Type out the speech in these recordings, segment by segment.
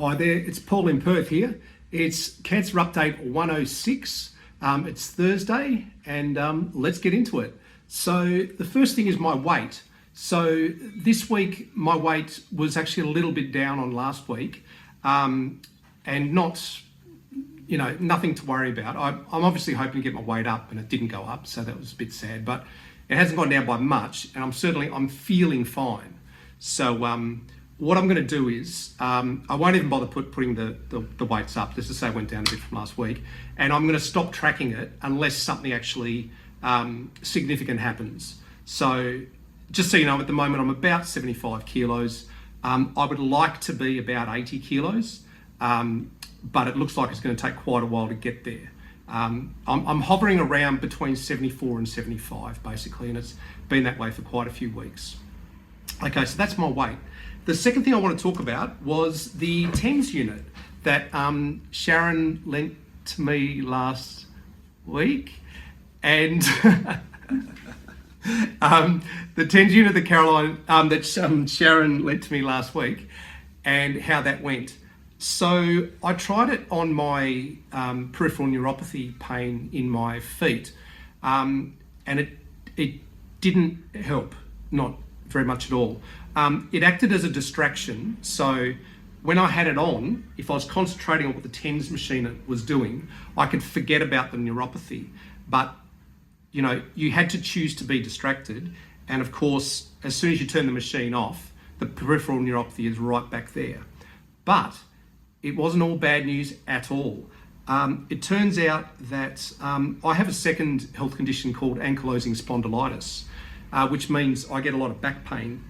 Hi there, it's Paul in Perth here. It's Cancer Update 106. It's Thursday and let's get into it. So the first thing is my weight. So this week my weight was actually a little bit down on last week and not, nothing to worry about. I'm obviously hoping to get my weight up and it didn't go up, so that was a bit sad, but it hasn't gone down by much and I'm feeling fine. So what I'm going to do is, I won't even bother putting the weights up, just to say it went down a bit from last week, and I'm going to stop tracking it unless something actually significant happens. So just so you know, at the moment I'm about 75 kilos. I would like to be about 80 kilos, but it looks like it's going to take quite a while to get there. I'm hovering around between 74 and 75 basically, and it's been that way for quite a few weeks. Okay, so that's my weight. The second thing I want to talk about was the TENS unit that Sharon lent to me last week, and the TENS unit that Sharon lent to me last week, and how that went. So I tried it on my peripheral neuropathy pain in my feet, and it didn't help, not very much at all. It acted as a distraction, so when I had it on, if I was concentrating on what the TENS machine was doing, I could forget about the neuropathy. But you had to choose to be distracted, and of course, as soon as you turn the machine off, the peripheral neuropathy is right back there. But it wasn't all bad news at all. It turns out that I have a second health condition called ankylosing spondylitis, which means I get a lot of back pain.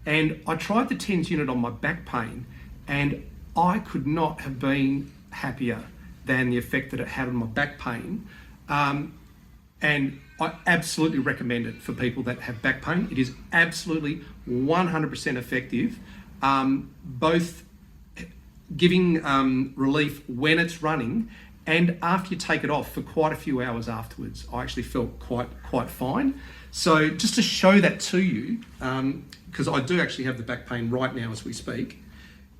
And I tried the TENS unit on my back pain, and I could not have been happier than the effect that it had on my back pain. And I absolutely recommend it for people that have back pain. It is absolutely 100% effective, both giving relief when it's running and after you take it off for quite a few hours afterwards. I actually felt quite fine. So just to show that to you, because I do actually have the back pain right now as we speak,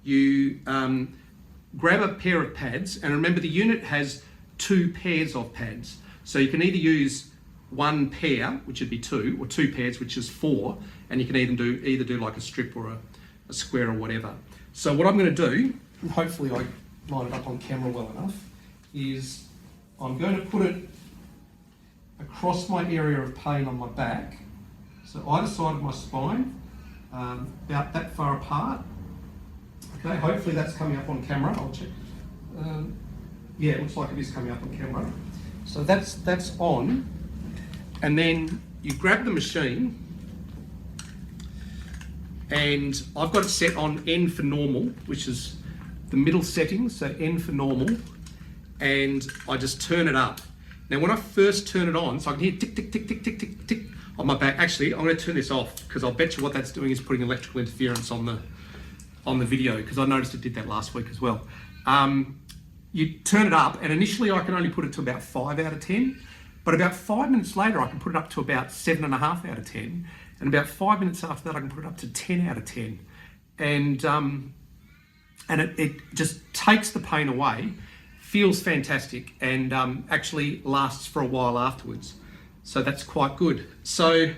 you grab a pair of pads, and remember the unit has 2 pairs of pads. So you can either use 1 pair, which would be 2, or 2 pairs, which is 4, and you can either do like a strip or a square or whatever. So what I'm going to do, and hopefully I line it up on camera well enough, is I'm going to put it across my area of pain on my back, so either side of my spine, about that far apart. Okay, hopefully that's coming up on camera. I'll check. Yeah, it looks like it is coming up on camera. So that's on, and then you grab the machine, and I've got it set on N for normal, which is the middle setting, so N for normal, and I just turn it up. Now when I first turn it on, so I can hear tick, tick, tick, tick, tick, tick, tick on my back. Actually, I'm going to turn this off, because I'll bet you what that's doing is putting electrical interference on the video, because I noticed it did that last week as well. You turn it up, and initially I can only put it to about 5 out of 10, but about 5 minutes later I can put it up to about 7.5 out of 10, and about 5 minutes after that I can put it up to 10 out of 10. And it just takes the pain away, feels fantastic, and actually lasts for a while afterwards. So that's quite good. So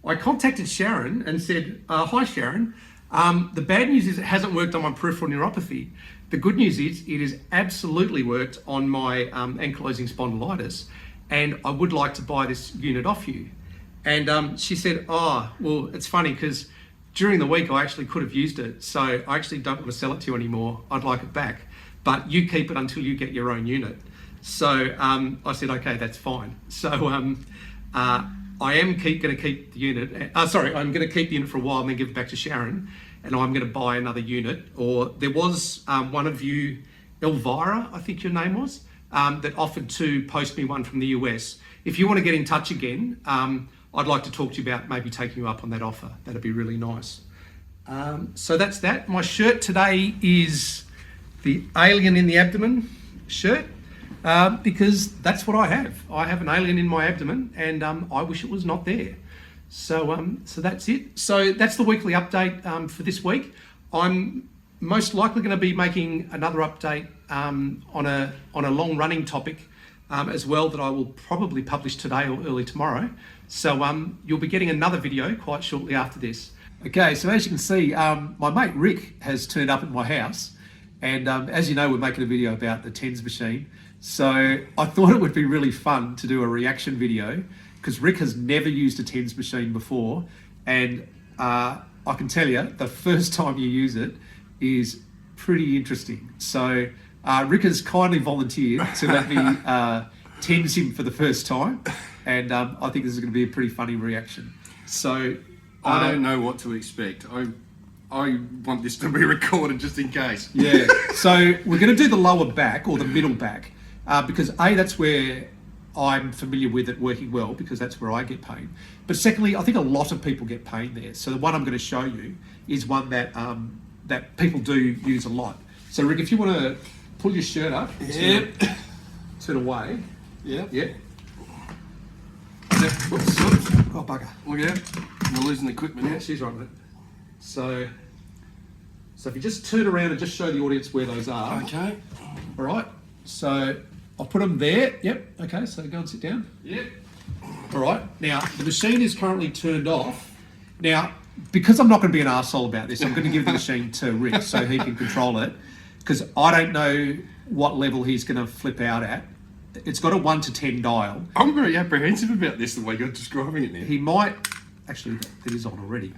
I contacted Sharon and said, hi Sharon, the bad news is it hasn't worked on my peripheral neuropathy. The good news is it has absolutely worked on my ankylosing spondylitis, and I would like to buy this unit off you. And she said, oh, well, it's funny because during the week I actually could have used it, so I actually don't want to sell it to you anymore. I'd like it back, but you keep it until you get your own unit. So I said, okay, that's fine. So I am going to keep the unit. I'm going to keep the unit for a while and then give it back to Sharon, and I'm going to buy another unit. Or there was one of you, Elvira, I think your name was, that offered to post me one from the US. If you want to get in touch again, I'd like to talk to you about maybe taking you up on that offer. That'd be really nice. So that's that. My shirt today is the alien in the abdomen shirt, because that's what I have. I have an alien in my abdomen, and I wish it was not there. So that's it. So that's the weekly update for this week. I'm most likely going to be making another update on a long running topic as well that I will probably publish today or early tomorrow. So you'll be getting another video quite shortly after this. Okay, so as you can see, my mate Rick has turned up at my house, and as you know, we're making a video about the TENS machine. So I thought it would be really fun to do a reaction video because Rick has never used a TENS machine before, and I can tell you, the first time you use it is pretty interesting. So Rick has kindly volunteered to let me TENS him for the first time, and I think this is going to be a pretty funny reaction. So I don't know what to expect. I want this to be recorded just in case. Yeah, so we're going to do the lower back or the middle back because A, that's where I'm familiar with it working well because that's where I get pain. But secondly, I think a lot of people get pain there. So the one I'm going to show you is one that that people do use a lot. So Rick, if you want to pull your shirt up, turn away. Yeah. Yeah. Whoops. Oh bugger! Look at that. We're losing the equipment Yeah, now. she's right with it. So if you just turn around and just show the audience where those are. Okay. All right. So I'll put them there. Yep. Okay. So go and sit down. Yep. All right. Now the machine is currently turned off. Now, because I'm not going to be an arsehole about this, I'm going to give the machine to Rick so he can control it, because I don't know what level he's going to flip out at. It's got a 1 to 10 dial. I'm very apprehensive about this, the way you're describing it now. He might actually. It is on already.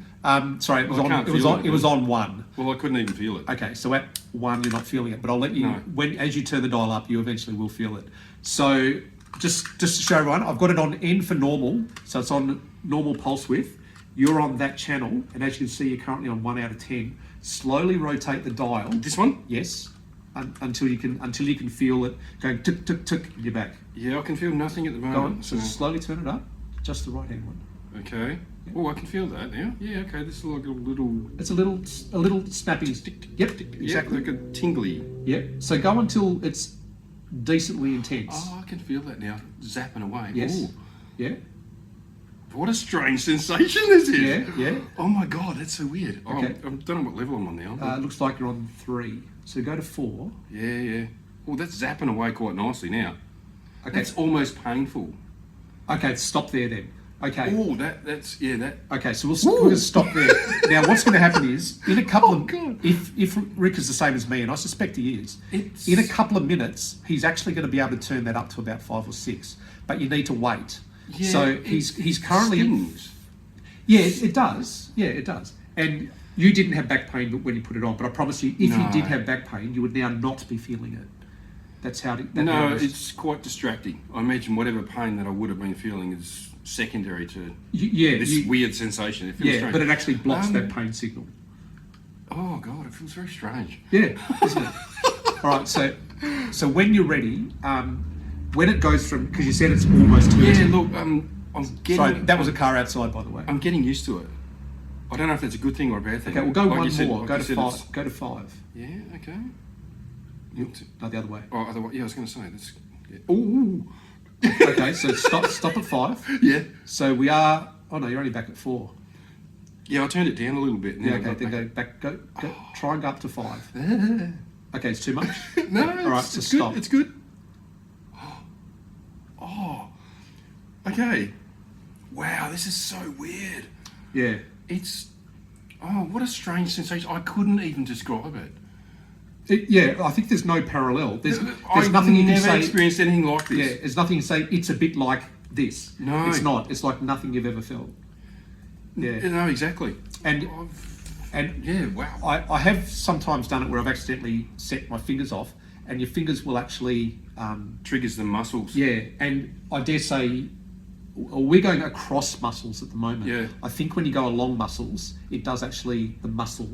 Sorry, it was Well, I on. can't It was feel on. it, It was then. on 1. Well, I couldn't even feel it. Okay, so at 1 you're not feeling it, but I'll let you, No. as you turn the dial up, you eventually will feel it. So just to show everyone, I've got it on N for normal, so it's on normal pulse width. You're on that channel, and as you can see, you're currently on 1 out of 10. Slowly rotate the dial. This one? Yes, until you can feel it going tick tick tick in your back. Yeah, I can feel nothing at the Go moment. on. So slowly turn it up, just the right hand one. Okay. Oh, I can feel that now. Yeah, okay, this is like a little... It's a little snappy. Yep, exactly. Yeah, like a tingly. Yep. So go until it's decently intense. Oh, I can feel that now, zapping away. Yes. Ooh. Yeah. What a strange sensation this is. Yeah. Yeah. Oh my God, that's so weird. Oh, Okay. I don't know what level I'm on now. It looks like you're on 3. So go to 4. Yeah. Oh, that's zapping away quite nicely now. Okay. That's almost painful. Okay. Stop there then. Okay. Oh, that's that. Okay. So we're going to stop there. Now, what's going to happen is in a couple of God. if Rick is the same as me, and I suspect he is, It's- in a couple of minutes he's actually going to be able to turn that up to about 5 or 6. But you need to wait. Yeah, So he's currently. stings. Yeah, it does. Yeah, it does. And you didn't have back pain when you put it on, but I promise you, if you No. did have back pain, you would now not be feeling it. That's how it. No, it's quite distracting. I imagine whatever pain that I would have been feeling is secondary to this weird sensation. It feels strange. but it actually blocks that pain signal. Oh God, it feels very strange. Yeah, isn't it? All right, so when you're ready, when it goes from, because you said it's almost 30. Yeah, look, I'm getting. Sorry, that was a car outside, by the way. I'm getting used to it. I don't know if that's a good thing or a bad thing. Okay, we'll go Like one you said- more. like Go you to said, 5. it's- Go to 5. Yeah. Okay. No, the other way. Oh, otherwise, yeah, I was going to say that's. Yeah. Ooh. Okay, so stop at 5. Yeah. So we are. Oh no, you're only back at 4. Yeah, I turned it down a little bit. And Yeah, then I okay, then got back. go back. Go. Try and go up to 5. Okay, it's too much. No, All right, so it's stop. good. It's good. Oh. Okay. Wow, this is so weird. Yeah. It's. Oh, what a strange sensation. I couldn't even describe it. Yeah, I think there's no parallel. There's I've nothing you can never say. experienced anything like this. Yeah, there's nothing you can say. It's a bit like this. No. It's not. It's like nothing you've ever felt. Yeah. No, exactly. And And yeah, wow. I have sometimes done it where I've accidentally set my fingers off, and your fingers will actually. Triggers the muscles. Yeah, and I dare say, we're going across muscles at the moment. Yeah. I think when you go along muscles, it does actually the muscle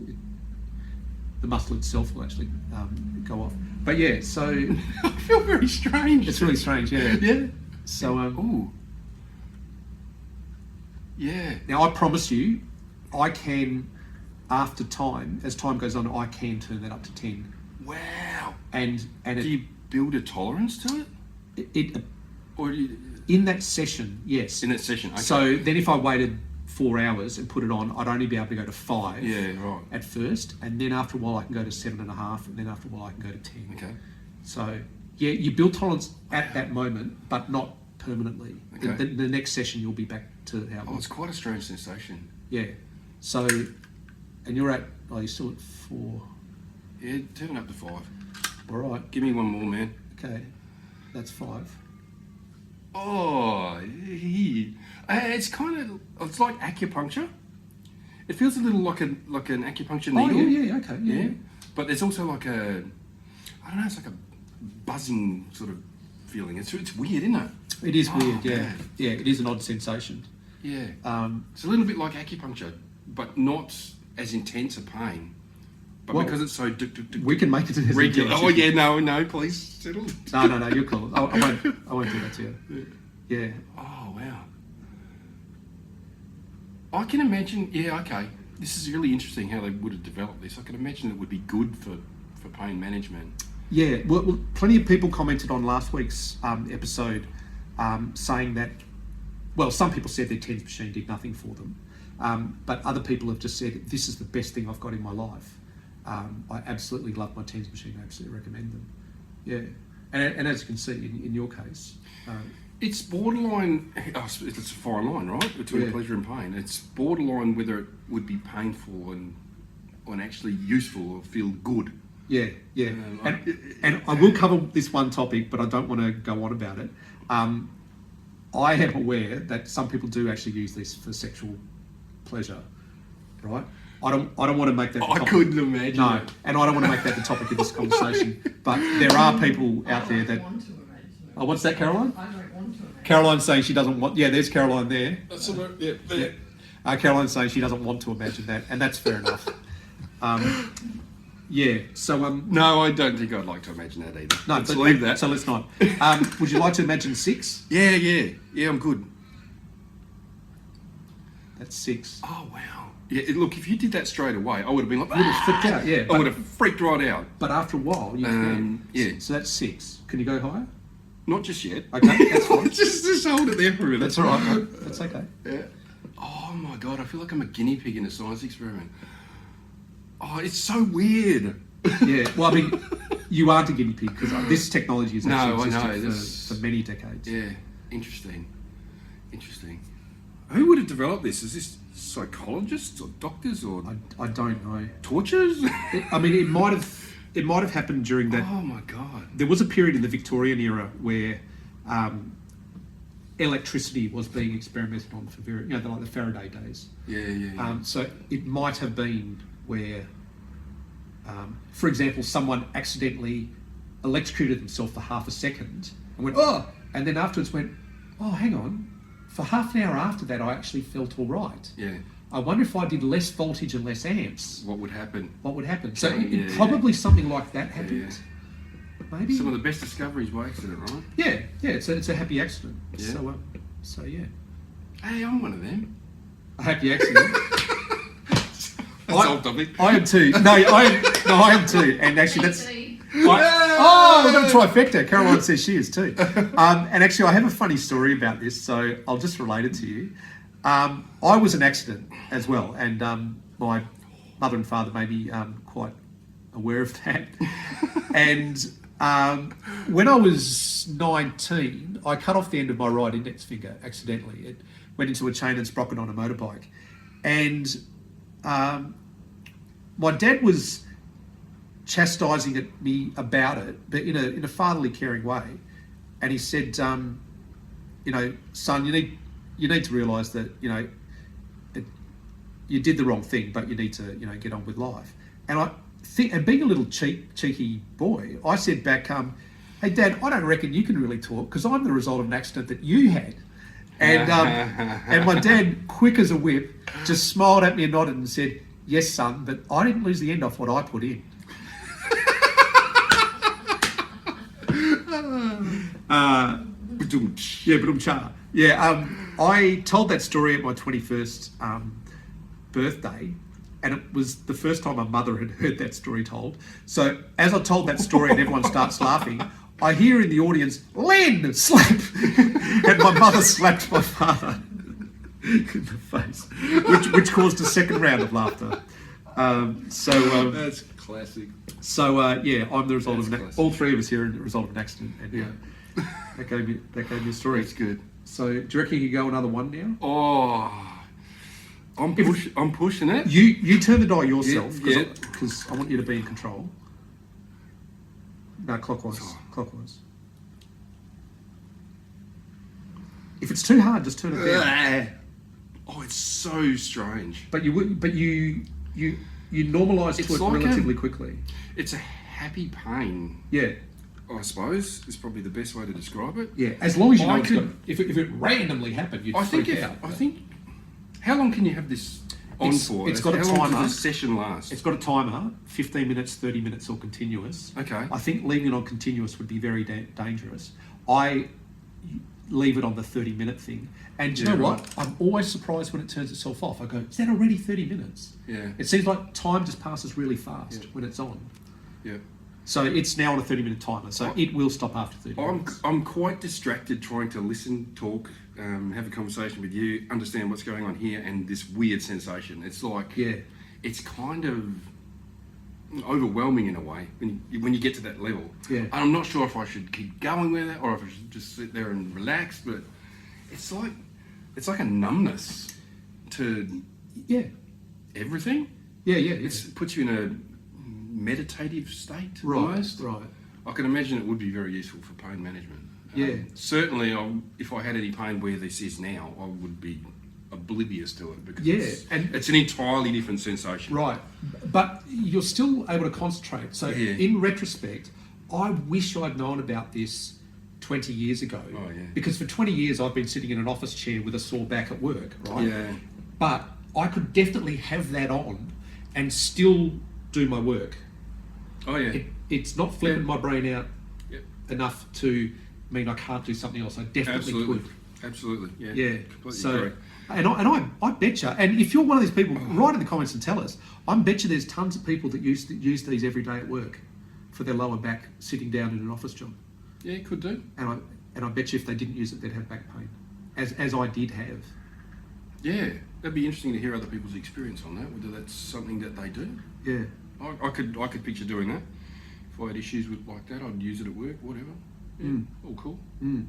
itself will actually go off. But yeah, so I feel very strange. it's really strange. Yeah. Yeah. So Ooh. Yeah. now I promise you, I can, after time, as time goes on, I can turn that up to 10. Wow. And Do you build a tolerance to it? it Or do you, in that session, yes. in that session? Okay. So then if I waited 4 hours and put it on, I'd only be able to go to 5 at first, and then after a while I can go to 7.5, and then after a while I can go to 10. Okay. So yeah, you build tolerance at that moment, but not permanently. Okay. The next session you'll be back to how it was. It's quite a strange sensation. Yeah. So, and you're still at 4. Yeah, turn it up to 5. All right. Give me one more, man. Okay. That's 5. Oh, it's it's like acupuncture. It feels a little like an acupuncture needle. Oh yeah, okay, yeah. But there's also like it's like a buzzing sort of feeling. It's weird, isn't it? It is weird, yeah. Man. Yeah, it is an odd sensation. Yeah. It's a little bit like acupuncture, but not as intense a pain. But because it's so we can make it as regular. Oh yeah, no, please settle. No, you're cool. I won't do that to you. Yeah. Oh wow. I can imagine. Yeah, okay. This is really interesting how they would have developed this. I can imagine it would be good for pain management. Yeah. Well, plenty of people commented on last week's episode, saying that. Well, some people said their TENS machine did nothing for them, but other people have just said this is the best thing I've got in my life. I absolutely love my TENS machine. I absolutely recommend them. Yeah, and as you can see in your case, it's borderline. It's a fine line, right, between pleasure and pain. It's borderline whether it would be painful and actually useful or feel good. Yeah. And I will cover this one topic, but I don't want to go on about it. I am aware that some people do actually use this for sexual pleasure, right? I don't want to make that the topic. I couldn't imagine. No, and I don't want to make that the topic of this conversation. But there are people out there that. Oh, what's that, Caroline? I don't want to. Caroline's saying she doesn't want. Yeah, there's Caroline there. That's all right. Yeah, there. Caroline's saying she doesn't want to imagine that, and that's fair enough. Yeah. So No, I don't think I'd like to imagine that either. No, let's leave that. So let's not. Would you like to imagine 6? Yeah. I'm good. That's 6. Oh wow. Yeah, look, if you did that straight away, I would have been like, would have flipped out. Yeah. I would have freaked right out. But after a while, you can. Yeah. So that's 6. Can you go higher? Not just yet. Okay, that's fine. just hold it there for a minute. That's all right. That's okay. Yeah. Oh my god, I feel like I'm a guinea pig in a science experiment. Oh, it's so weird. Yeah. Well, I mean, you aren't a guinea pig because this technology has actually I existed for many decades. Yeah. Interesting. Who would have developed this? Is this psychologists or doctors or I don't know. Torturers? I mean, it might have happened during that. Oh my god! There was a period in the Victorian era where electricity was being experimented on for like the Faraday days. Yeah. So it might have been where, for example, someone accidentally electrocuted themselves for half a second and went, oh, and then afterwards went, oh, hang on. For half an hour after that, I actually felt all right. Yeah. I wonder if I did less voltage and less amps. What would happen? So probably something like that happened. Yeah. Maybe. Some of the best discoveries by accident, right? Yeah. It's a happy accident. Yeah. So yeah. Hey, I'm one of them. A happy accident. That's off topic. I am too. I am too. And actually, that's. We've got a trifecta. Caroline says she is too. And actually, I have a funny story about this, so I'll just relate it to you. I was an accident as well, and my mother and father made me quite aware of that. And when I was 19, I cut off the end of my right index finger accidentally. It went into a chain and sprocket on a motorbike. And my dad was chastising at me about it, but in a fatherly, caring way. And he said, son, you need to realise that you did the wrong thing, but you need to get on with life. And I think, and being a little cheeky boy, I said back, hey Dad, I don't reckon you can really talk because I'm the result of an accident that you had. And and my dad, quick as a whip, just smiled at me and nodded and said, yes son, but I didn't lose the end off what I put in. I told that story at my 21st birthday, and it was the first time my mother had heard that story told. So as I told that story and everyone starts laughing, I hear in the audience, Len, slap! And my mother slapped my father. in the face, which caused a second round of laughter. That's classic. Yeah, I'm the result of all three of us here are the result of an accident, and Yeah. that gave me a story. That's good. So, do you reckon you could go another one now? Oh, I'm pushing it. You turn the dial yourself, Yeah. because I want you to be in control. No, clockwise. Oh. Clockwise. If it's too hard, just turn it down. Oh, it's so strange. But you normalise to It's it like relatively quickly. It's a happy pain, Yeah. I suppose, is probably the best way to describe it. Yeah. As long as you know I it's could- got, if it randomly happened, you'd I think freak out. how long can you have this on for? It's got a how long timer. does this session last? It's got a timer, 15 minutes, 30 minutes, or continuous. Okay. I think leaving it on continuous would be very dangerous. I leave it on the 30-minute thing. And do you Yeah, know what? right. I'm always surprised when it turns itself off. I go, is that already 30 minutes? Yeah. It seems like time just passes really fast when it's on. Yeah. So it's now on a 30-minute timer, so it will stop after 30 minutes. I'm quite distracted trying to listen, talk, have a conversation with you, understand what's going on here, and this weird sensation. It's like, it's kind of overwhelming in a way when you get to that level. Yeah. And I'm not sure if I should keep going with it or if I should just sit there and relax, but it's like a numbness to everything. Yeah. It puts you in a meditative state almost. Right. I can imagine it would be very useful for pain management. Yeah. Certainly, if I had any pain where this is now, I would be oblivious to it because it's an entirely different sensation. Right. But you're still able to concentrate. So in retrospect, I wish I'd known about this 20 years ago. Oh, yeah. Because for 20 years I've been sitting in an office chair with a sore back at work, right? Yeah. But I could definitely have that on and still do my work. Oh, yeah. It's not flipping my brain out enough to mean I can't do something else. I definitely could. Absolutely. Yeah. Yeah. Completely So, agree. and I bet you, and if you're one of these people, write in the comments and tell us. I bet you there's tons of people that use these every day at work for their lower back sitting down in an office job. Yeah, could do. And I bet you if they didn't use it, they'd have back pain, as I did have. Yeah, that'd be interesting to hear other people's experience on that. Whether that's something that they do. Yeah. I could picture doing that. If I had issues with like that, I'd use it at work. Whatever. Yeah. All cool. Yeah,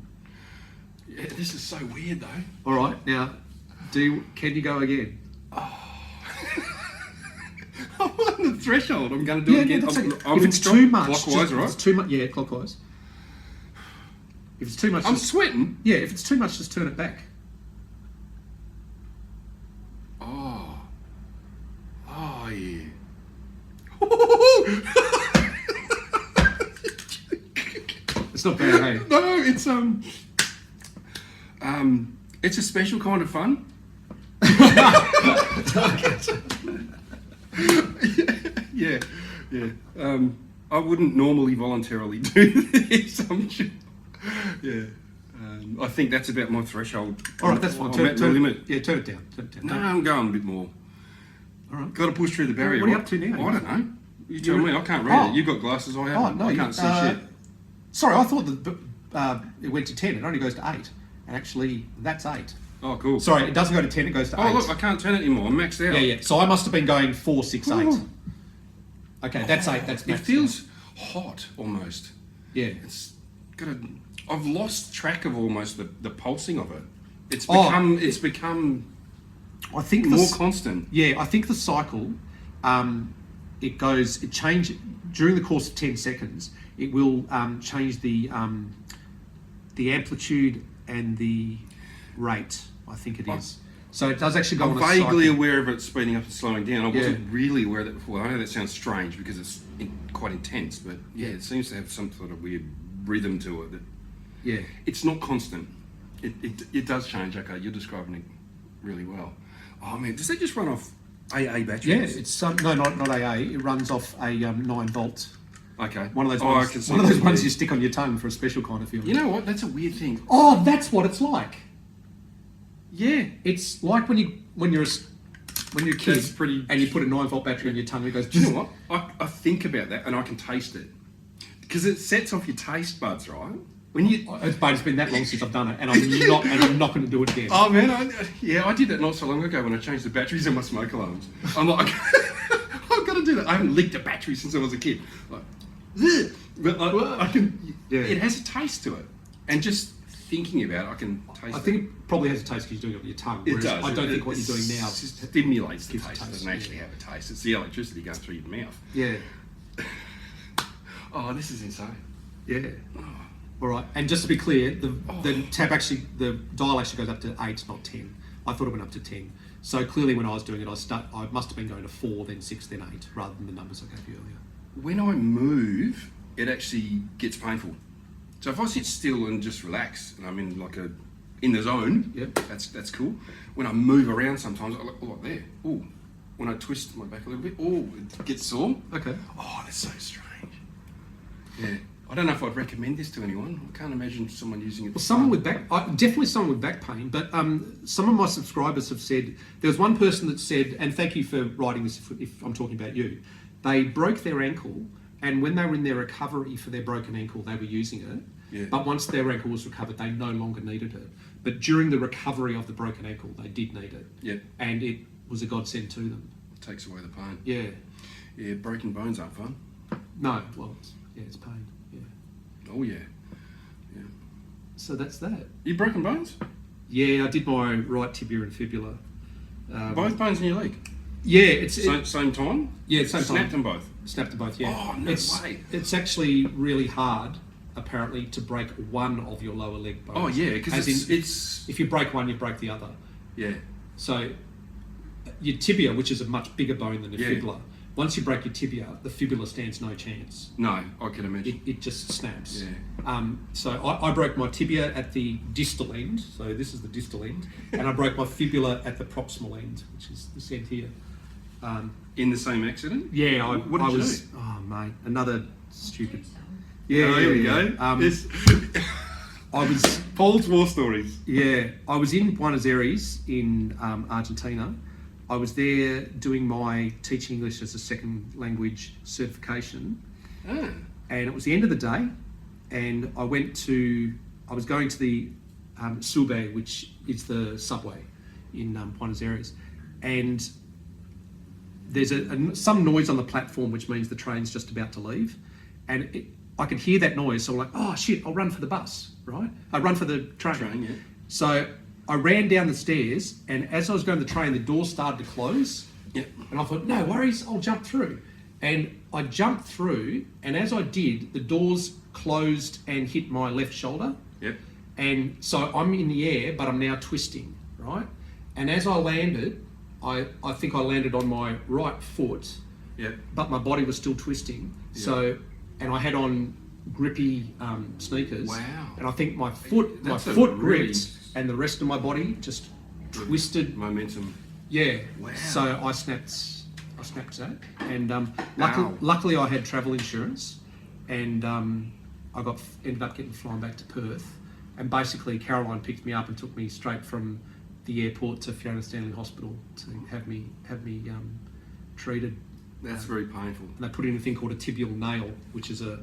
this is so weird though. All right, now, can you go again? I'm on the threshold. I'm going to do it again. That's okay. I'm If it's too much, clockwise, right? If it's too much, clockwise. If it's too much, I'm sweating. Yeah, if it's too much, just turn it back. Oh yeah. It's not bad, hey? No, it's a special kind of fun. Yeah. I wouldn't normally voluntarily do this. I'm sure. Yeah. I think that's about my threshold. All right, that's fine. I'm at the limit. Yeah, turn it down. No, I'm going a bit more. All right. Got to push through the barrier. What are you up to now? I don't know. You tell me. I can't read it. You've got glasses. I haven't. no, I can't see shit. Sorry, I thought that it went to 10. It only goes to 8. And actually, that's 8. Oh, cool. Sorry, it doesn't go to 10. It goes to 8. Oh, look, I can't turn it anymore. I'm maxed out. Yeah. So I must have been going 4, 6, 8. Okay, that's 8. That's maxed It feels hot almost. Yeah. It's got a. I've lost track of almost the pulsing of it. It's become I think more constant. Yeah, I think the cycle, it changes during the course of 10 seconds. It will change the amplitude and the rate. I think it is. So it does actually go I'm on a cycle. vaguely aware of it speeding up and slowing down. I wasn't really aware of that before. I know that sounds strange because it's quite intense, but yeah, it seems to have some sort of weird rhythm to it. Yeah. It's not constant. It does change. Okay, you're describing it really well. Oh man, does that just run off AA batteries? Yeah, it's no, not AA. It runs off a 9-volt. Okay. One of those ones. One of those ones you stick on your tongue for a special kind of feeling. You know what? That's a weird thing. Oh, that's what it's like. Yeah, it's like when you're a kid and you put a 9-volt battery in your tongue. It goes. You know what? I think about that and I can taste it because it sets off your taste buds, right? When you, It's been that long since I've done it, and I'm not going to do it again. oh man, I did that not so long ago when I changed the batteries in my smoke alarms. I'm like, I've got to do that. I haven't leaked a battery since I was a kid. Like, ugh. But I can. Yeah. It has a taste to it, and just thinking about it, I can taste. I think it probably has a taste because you're doing it with your tongue. It Whereas does. I don't think what you're doing now stimulates the gives taste. a It taste, doesn't actually have a taste. It's the electricity going through your mouth. Yeah. Oh, this is insane. Yeah. All right. And just to be clear, the dial actually goes up to 8, not 10. I thought it went up to 10. So clearly, when I was doing it, I must have been going to 4, then 6, then 8, rather than the numbers I gave you earlier. When I move, it actually gets painful. So if I sit still and just relax, and I'm in the zone, Yep. that's cool. When I move around, sometimes I like there. Oh, when I twist my back a little bit, oh, it gets sore. Okay. Oh, that's so strange. Yeah. I don't know if I'd recommend this to anyone. I can't imagine someone using it. Well, someone with definitely someone with back pain, but some of my subscribers have said, there was one person that said, and thank you for writing this if I'm talking about you, they broke their ankle, and when they were in their recovery for their broken ankle, they were using it. Yeah. But once their ankle was recovered, they no longer needed it. But during the recovery of the broken ankle, they did need it. Yeah. And it was a godsend to them. It takes away the pain. Yeah. Yeah, breaking bones aren't fun. No, well, it's pain. Yeah. Oh, yeah. Yeah. So that's that. You broken bones? Yeah, I did my right tibia and fibula. Both bones in your leg? Yeah, Same time? Yeah, same time. Snapped them both? Snapped them both, yeah. Oh, no way. It's actually really hard, apparently, to break one of your lower leg bones. Oh, yeah, because it's... If you break one, you break the other. Yeah. So, your tibia, which is a much bigger bone than the fibula, once you break your tibia, the fibula stands no chance. No, I can imagine. It just snaps. Yeah. So I broke my tibia at the distal end, so this is the distal end, and I broke my fibula at the proximal end, which is this end here. In the same accident? Yeah, What did you do? Oh, mate, another stupid... Yeah, Yeah, here we go. I was... Paul's war stories. Yeah, I was in Buenos Aires in Argentina. I was there doing my teaching English as a second language certification. Ah. And it was the end of the day, and I was going to the Sube, which is the subway in Buenos Aires, and there's some noise on the platform, which means the train's just about to leave, and I could hear that noise, so I'm like, oh shit, I'll run for the bus, right? I run for the train. Yeah. So I ran down the stairs, and as I was going to the train, the door started to close. Yep. And I thought, no worries, I'll jump through. And I jumped through, and as I did, the doors closed and hit my left shoulder. Yep. And so I'm in the air, but I'm now twisting, right? And as I landed, I think I landed on my right foot, Yep. but my body was still twisting. Yep. So, and I had on grippy sneakers. Wow. And I think my foot really gripped, and the rest of my body just twisted. Momentum. Yeah. Wow. So I snapped that, and Wow. luckily I had travel insurance, and I ended up getting flown back to Perth, and basically Caroline picked me up and took me straight from the airport to Fiona Stanley Hospital to have me treated. That's very painful. And they put in a thing called a tibial nail, which is a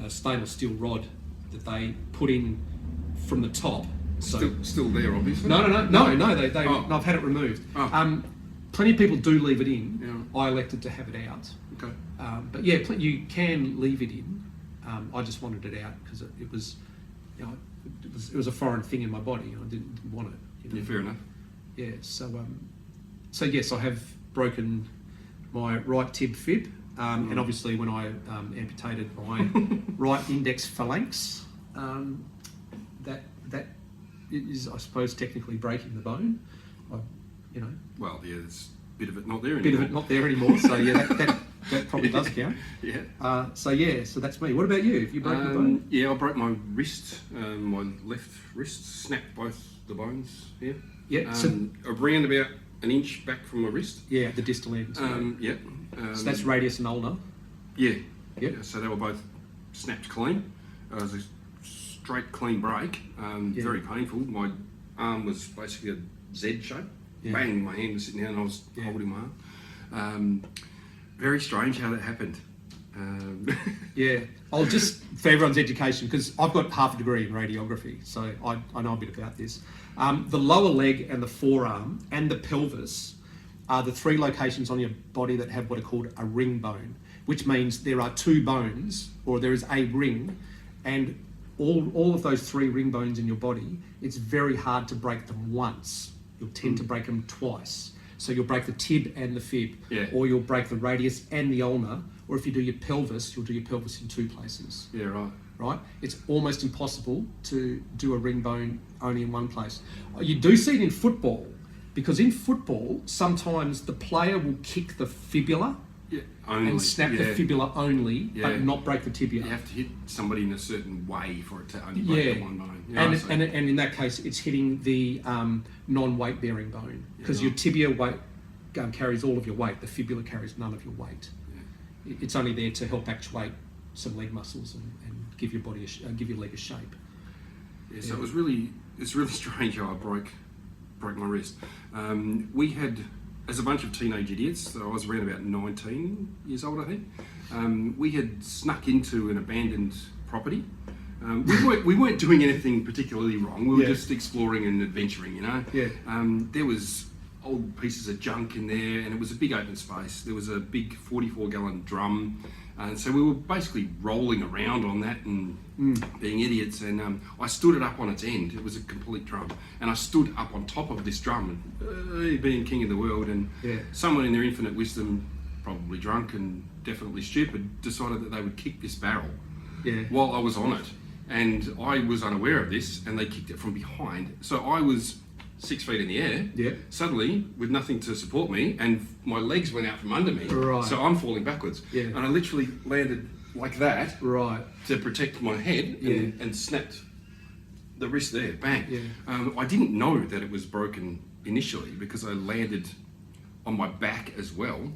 stainless steel rod that they put in from the top. So Still there, obviously. no. They Oh. no, I've had it removed. Oh. Plenty of people do leave it in. Yeah. I elected to have it out. Okay. But yeah, you can leave it in. I just wanted it out because it was, it was a foreign thing in my body. And I didn't want it. Yeah, fair enough. Yeah. So yes, I have broken my right tib fib, and obviously when I amputated my right index phalanx, that is, I suppose, technically breaking the bone. Well, yeah, there's a bit of it not there anymore. Bit of it not there anymore. So yeah, that probably does count. Yeah. So that's me. What about you? Have you broken the bone? Yeah, I broke my wrist, my left wrist, snapped both the bones here. Yeah. Around about an inch back from my wrist. Yeah, the distal end. Yeah. So that's radius and ulnar. Yeah. Yep. Yeah. So they were both snapped clean. It was a straight, clean break. Very painful. My arm was basically a Z shape. Yeah. Bang! My hand was sitting down and I was holding my arm. Very strange how that happened. Yeah, I'll just, for everyone's education, because I've got half a degree in radiography, so I know a bit about this. The lower leg and the forearm and the pelvis are the 3 locations on your body that have what are called a ring bone, which means there are 2 bones, or there is a ring, and all of those 3 ring bones in your body, it's very hard to break them once. You'll tend to break them twice. So you'll break the tib and the fib, or you'll break the radius and the ulnar, or if you do your pelvis, you'll do your pelvis in 2 places. Yeah, right. Right? It's almost impossible to do a ring bone only in one place. You do see it in football, because in football, sometimes the player will kick the fibula and snap the fibula only, but not break the tibia. You have to hit somebody in a certain way for it to only break the one bone. Yeah, and in that case, it's hitting the non-weight bearing bone, because your tibia weight carries all of your weight. The fibula carries none of your weight. Yeah. It's only there to help actuate some leg muscles and give your body give your leg a shape. Yeah, so it's really strange how I broke my wrist. We had, as a bunch of teenage idiots, so I was around about 19 years old, I think. We had snuck into an abandoned property. We weren't doing anything particularly wrong. We were just exploring and adventuring, you know. Yeah. There was old pieces of junk in there, and it was a big open space. There was a big 44-gallon drum, and so we were basically rolling around on that and being idiots. And I stood it up on its end. It was a complete drum, and I stood up on top of this drum, and being king of the world. And someone in their infinite wisdom, probably drunk and definitely stupid, decided that they would kick this barrel while I was on it. And I was unaware of this, and they kicked it from behind. So I was 6 feet in the air, suddenly with nothing to support me, and my legs went out from under me, so I'm falling backwards. And I literally landed like that to protect my head and snapped the wrist there, bang. I didn't know that it was broken initially because I landed on my back as well,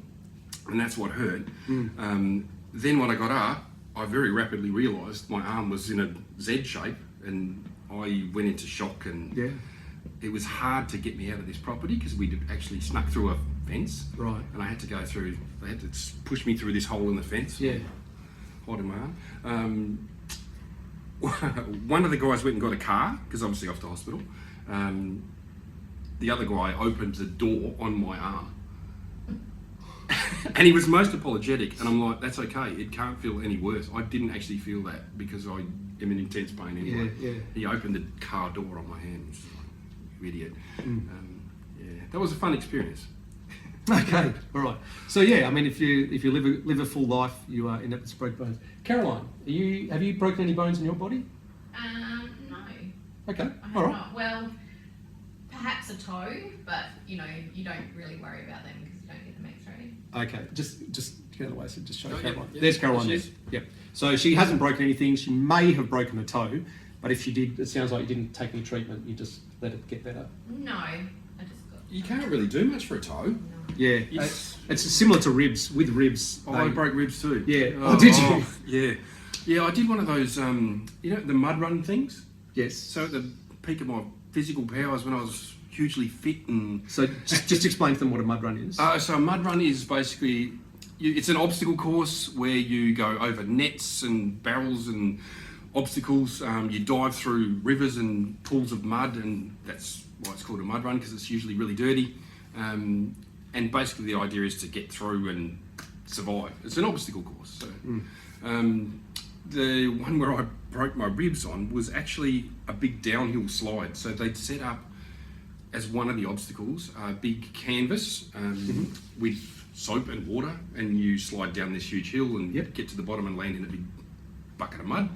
and that's what hurt. Then when I got up, I very rapidly realised my arm was in a Z shape, and I went into shock, and it was hard to get me out of this property because we'd actually snuck through a fence, and I had to go through, they had to push me through this hole in the fence, hiding my arm. One of the guys went and got a car, because obviously off to hospital. The other guy opened the door on my arm. And he was most apologetic, and I'm like, that's okay, it can't feel any worse. I didn't actually feel that because I am in intense pain anyway. He opened the car door on my hand, which is like, you idiot. That was a fun experience. Okay, all right. So yeah, I mean, if you live a full life, you are inept to break bones. Caroline, have you broken any bones in your body? No. Okay, all right. Not. Well, perhaps a toe, but you don't really worry about them because you don't get them X-rayed. Okay, just get out of the way, so just show Caroline. There's Caroline there. Yep. So she hasn't broken anything. She may have broken a toe, but if she did, it sounds like you didn't take any treatment. You just let it get better. No, I just got. You can't really do much for a toe. No. Yeah, it's similar to ribs. With ribs, I broke ribs too. Yeah. Oh, did you? Yeah. I did one of those. The mud run things. Yes. So at the peak of my physical powers, when I was hugely fit and. So just explain to them what a mud run is. So a mud run is basically it's an obstacle course where you go over nets and barrels and obstacles. You dive through rivers and pools of mud, and that's why it's called a mud run, because it's usually really dirty. And basically the idea is to get through and survive. It's an obstacle course. So, the one where I broke my ribs on was actually a big downhill slide. So they'd set up as one of the obstacles a big canvas with soap and water, and you slide down this huge hill and get to the bottom and land in a big bucket of mud.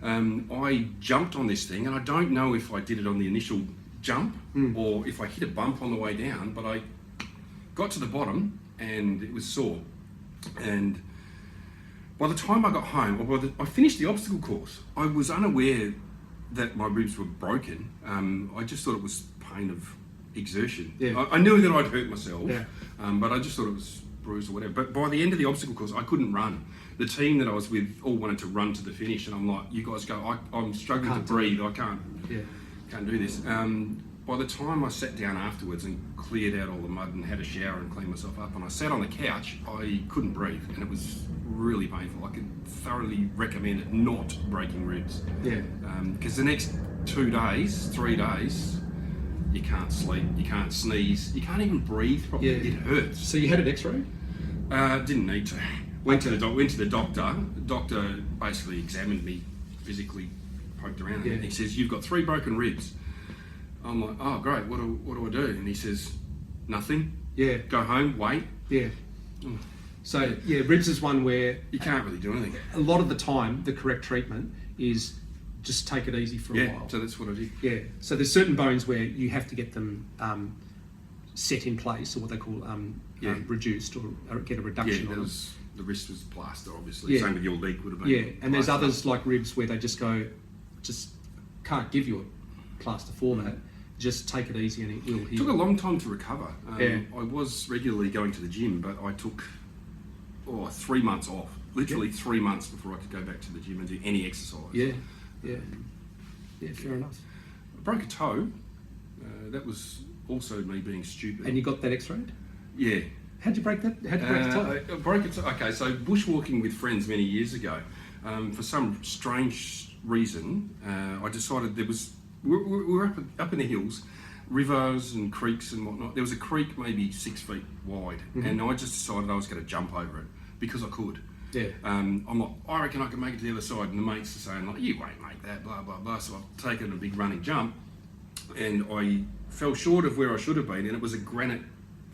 I jumped on this thing, and I don't know if I did it on the initial jump or if I hit a bump on the way down, but I got to the bottom and it was sore. And by the time I got home, I finished the obstacle course, I was unaware that my ribs were broken. I just thought it was pain of exertion. I knew that I'd hurt myself, but I just thought it was bruised or whatever. But by the end of the obstacle course, I couldn't run. The team that I was with all wanted to run to the finish, and I'm like, you guys go, I'm struggling to breathe, I can't do this. by the time I sat down afterwards and cleared out all the mud and had a shower and cleaned myself up, and I sat on the couch, I couldn't breathe, and it was really painful. I could thoroughly recommend it not breaking ribs. Yeah. Because the next 2 days, 3 days, you can't sleep, you can't sneeze, you can't even breathe properly. Yeah. It hurts. So you had an X-ray? Didn't need to. Went to the doctor. The doctor basically examined me, physically poked around, and he says, "You've got 3 broken ribs." I'm like, "Oh, great. What do I do?" And he says, "Nothing. Yeah. Go home. Wait." Yeah. So yeah, ribs is one where You can't really do anything. a lot of the time the correct treatment is just take it easy for a while. So that's what I did. Yeah. So there's certain bones where you have to get them set in place, or what they call reduced, or get a reduction. Yeah, on them. the wrist was plaster, obviously. Yeah. Same with your leg would have been. Yeah, and there's plaster. others like ribs where they just can't give you a plaster for that. Just take it easy and it will It heal. took a long time to recover. Yeah. I was regularly going to the gym, but I took 3 months off. Literally 3 months before I could go back to the gym and do any exercise. Yeah, fair enough. I broke a toe. That was also me being stupid. And you got that X-ray? Yeah. How'd you break that? How'd you break the toe? I broke it. Okay, so bushwalking with friends many years ago. For some strange reason, I decided we were up in the hills, rivers and creeks and whatnot. There was a creek maybe 6 feet wide, and I just decided I was going to jump over it because I could. Yeah. I'm like, I reckon I can make it to the other side, and the mates are saying like, you won't make that, blah blah blah. So I've taken a big running jump, and I fell short of where I should have been, and it was a granite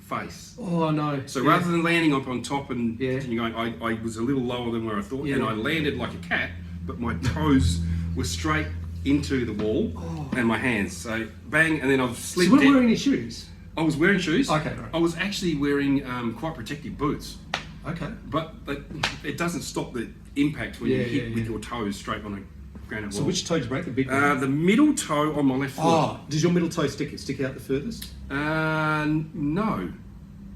face. Oh no. So rather than landing up on top and Yeah. continuing going, I was a little lower than where I thought, Yeah. and I landed like a cat, but my toes were straight into the wall and my hands. So bang, and then I've So slid you weren't down. wearing any shoes? I was wearing shoes. Okay, right. I was actually wearing quite protective boots, Okay. but it doesn't stop the impact when you Yeah, hit yeah, with yeah. your toes straight on a granite So wall. which toe did you break? The big one? The middle toe on my left foot. Oh, does your middle toe stick out the furthest?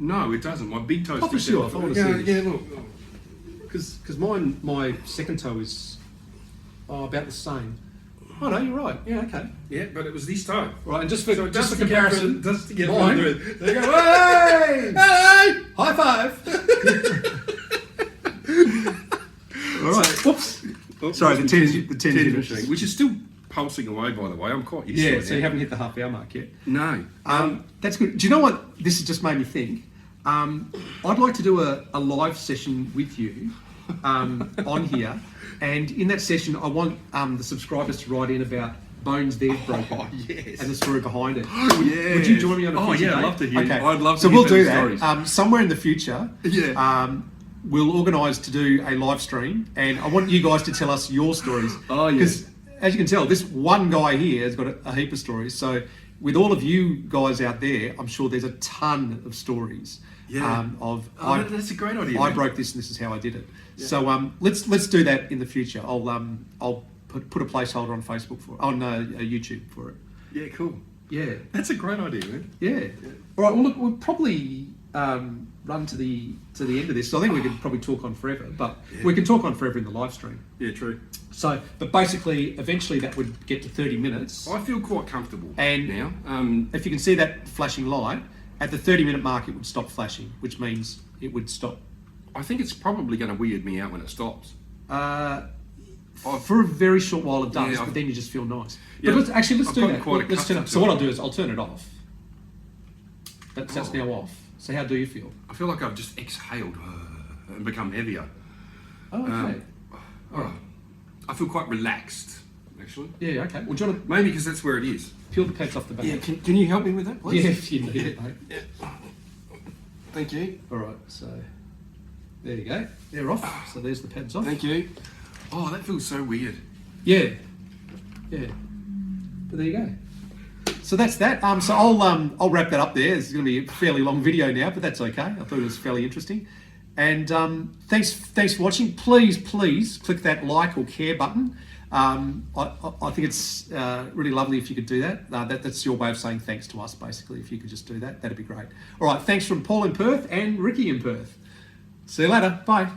No, it doesn't. My big toe Pop a sticks shoe out. off, I wanna see Yeah, this. yeah, look. Because my second toe is about the same. Oh no, you're right. Yeah, okay. Yeah, but it was this toe. Right, and just for Just to comparison, just to get mine- there you go. Hey! Hey! High five! All right. Whoops. Sorry, the 10 machine, which is still pulsing away, by the way. I'm quite used to Yeah, it. so you haven't hit the half-hour mark yet. No. That's good. Do you know what? This has just made me think. I'd like to do a live session with you on here, and in that session, I want the subscribers to write in about bones they've broken yes. and the story behind it. Oh, yeah. Would you join me on a future yeah, I'd day? love to hear. Okay. I'd love to so hear we'll do those that stories. somewhere in the future. Yeah. We'll organise to do a live stream, and I want you guys to tell us your stories. Oh, yeah. Because as you can tell, this one guy here has got a heap of stories. So with all of you guys out there, I'm sure there's a ton of stories. Yeah. That's a great idea. I man. broke this, and this is how I did it. Yeah. So let's do that in the future. I'll put a placeholder on Facebook YouTube for it. Yeah, cool. Yeah. That's a great idea, man. Yeah. All right. Well, look, we'll probably run to the end of this. So I think we could probably talk on forever, but we can talk on forever in the live stream. Yeah, true. So, but basically, eventually that would get to 30 minutes. I feel quite comfortable And now. If you can see that flashing light, at the 30-minute mark, it would stop flashing, which means it would stop. I think it's probably going to weird me out when it stops. For a very short while it does, Yeah, but then you just feel nice. Yeah, But let's do I've gotten that. quite Let's turn accustomed it. to So what it. I'll do is I'll turn it off. That's now off. So how do you feel? I feel like I've just exhaled and become heavier. Oh, okay. All right. I feel quite relaxed, actually. Yeah, okay. Well, do you want to Maybe because that's where it is. peel the pads off the back? Yeah, can you help me with that, please? Yeah, if you need it, mate. Yeah. Thank you. All right, so there you go. They're off. So there's the pads off. Thank you. Oh, that feels so weird. Yeah, yeah. But there you go. So that's that. So I'll wrap that up there. It's going to be a fairly long video now, but that's okay. I thought it was fairly interesting. And thanks for watching. Please click that like or care button. I think it's really lovely if you could do that. That's your way of saying thanks to us, basically. If you could just do that, that'd be great. All right, thanks from Paul in Perth and Ricky in Perth. See you later. Bye.